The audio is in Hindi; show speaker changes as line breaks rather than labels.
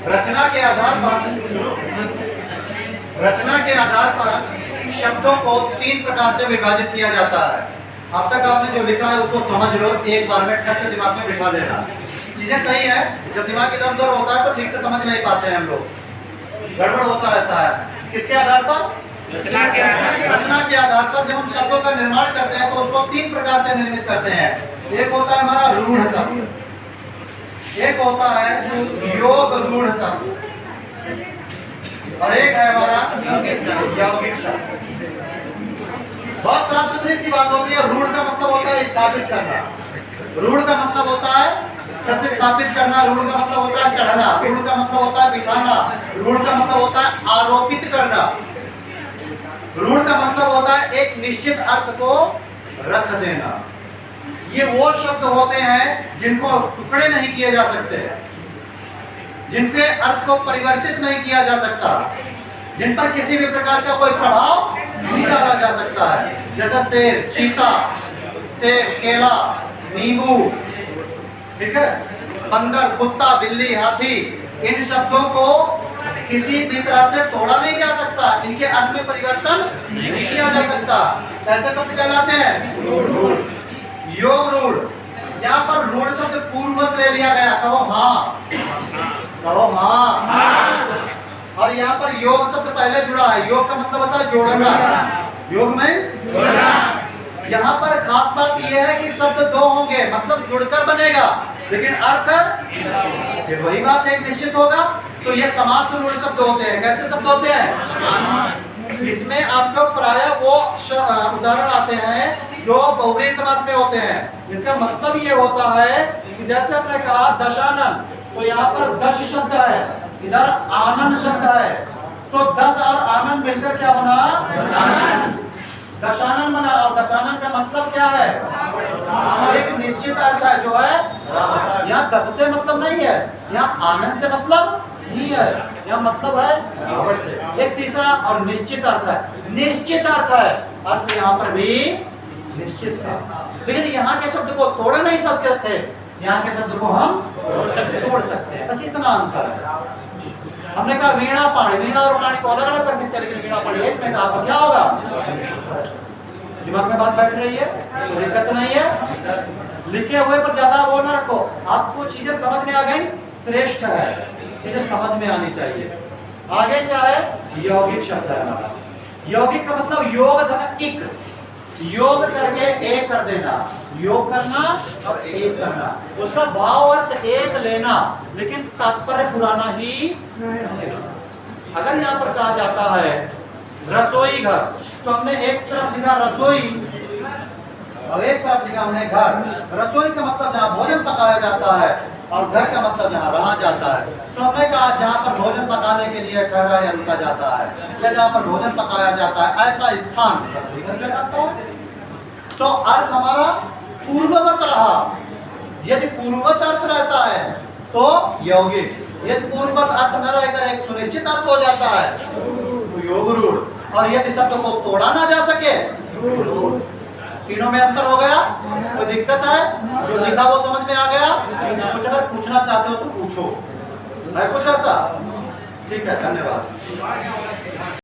रचना के आधार पर शब्दों को 3 प्रकार से विभाजित किया जाता है। अब तक आपने जो लिखा है उसको समझ लो, एक बार में ठक से दिमाग में बिठा देना। चीजें सही है, जब दिमाग इधर उधर होता है तो ठीक से समझ नहीं पाते हैं हम लोग, गड़बड़ होता रहता है। किसके आधार पर? रचना के आधार पर जब हम शब्दों का निर्माण करते हैं तो उसको 3 प्रकार से निर्मित करते हैं। एक होता है हमारा रूढ़ शब्द, एक होता है योग रूढ़ शब्द, और एक है हमारा यौगिक शब्द। बहुत साफ सुथरी सी बात होती है। रूढ़ का मतलब होता है स्थापित करना, रूढ़ का मतलब होता है प्रतिस्थापित करना, रूढ़ का मतलब होता है चढ़ना, रूढ़ का मतलब होता है बिठाना, रूढ़ का मतलब होता है आरोपित करना, रूढ़ का मतलब होता है एक निश्चित अर्थ को रख देना। ये वो शब्द होते हैं जिनको टुकड़े नहीं किए जा सकते, जिनके अर्थ को परिवर्तित नहीं किया जा सकता, जिन पर किसी भी प्रकार का कोई प्रभाव नहीं डाला जा सकता है। जैसा शेर, चीता, सेब, केला, नींबू, ठीक है, बंदर, कुत्ता, बिल्ली, हाथी, इन शब्दों को किसी भी तरह से तोड़ा नहीं जा सकता, इनके अर्थ में परिवर्तन नहीं किया जा सकता। ऐसे शब्द कहलाते हैं योग रूढ़। यहाँ पर रूढ़ शब्द पूर्ववत ले लिया गया, कहो हाँ, कहो हाँ। और यहाँ पर योग शब्द पहले जुड़ा है। योग का मतलब होता है जोड़ना, योग में जोड़ना। यहाँ पर खास बात यह है कि शब्द 2 होंगे, मतलब जुड़कर बनेगा, लेकिन अर्थ वही बात एक निश्चित होगा। तो ये समास रूढ़ शब्द होते हैं। कैसे शब्द होते हैं? इसमें आपको प्रायः वो उदाहरण आते हैं जो बहुव्रीहि समास में होते हैं। इसका मतलब ये होता है कि जैसे हमने कहा दशानन, तो यहाँ पर दश शब्द है, इधर आनंद शब्द है, तो 10 और आनंद मिलकर क्या बना? दशानन बना। और दशानन का मतलब क्या है? एक निश्चित अर्थ है जो है, यहाँ 10 से मतलब नहीं है, यहाँ आनंद से मतलब नहीं है, यहाँ मतलब है रावण से। एक तीसरा और निश्चित अर्थ है, निश्चित अर्थ है, अर्थ यहाँ पर भी निश्चित है। लेकिन यहाँ के शब्द को तोड़ नहीं सकते थे, यहाँ के शब्द को हम तोड़ सकते हैं, बस इतना अंतर है। हमने कहा वीणा पाणी, वीणा और पाणी को अलग अलग कर सकते हैं, लेकिन वीणा पाणी एक में कहा तो क्या होगा? दिमाग में बात बैठ रही है, कोई दिक्कत नहीं है। लिखे हुए पर ज्यादा वो ना रखो, आपको चीजें समझ में आ गई, श्रेष्ठ है, चीजें समझ में आनी चाहिए। आगे क्या है? यौगिक शब्द है हमारा। यौगिक का मतलब योग धन इक, योग करके एक कर देना, योग करना और एक करना, उसका भाव अर्थ एक लेना, लेकिन तात्पर्य पुराना ही। अगर यहाँ पर कहा जाता है रसोई घर, तो हमने एक तरफ लिखा रसोई और एक तरफ लिखा हमने घर। रसोई का मतलब जहाँ भोजन पकाया जाता है और घर का मतलब जहाँ रहा जाता है। तो हमने कहा जहाँ पर भोजन पकाने के लिए ठहरा या रुका जाता है, या जहाँ पर भोजन पकाया जाता है, ऐसा स्थान रसोई घर कहलाता है। तो अर्थ हमारा पूर्ववत रहा। यदि पूर्ववत अर्थ रहता है तो यौगिक, यदि पूर्ववत अर्थ न रहकर एक सुनिश्चित अर्थ हो जाता है तो योग रूढ़। और यदि शब्द को तोड़ा ना जा सके, तीनों में अंतर हो गया। कोई दिक्कत है? जो लिखा वो समझ में आ गया? कुछ अगर पूछना चाहते हो तो पूछो, है कुछ ऐसा? ठीक है, धन्यवाद।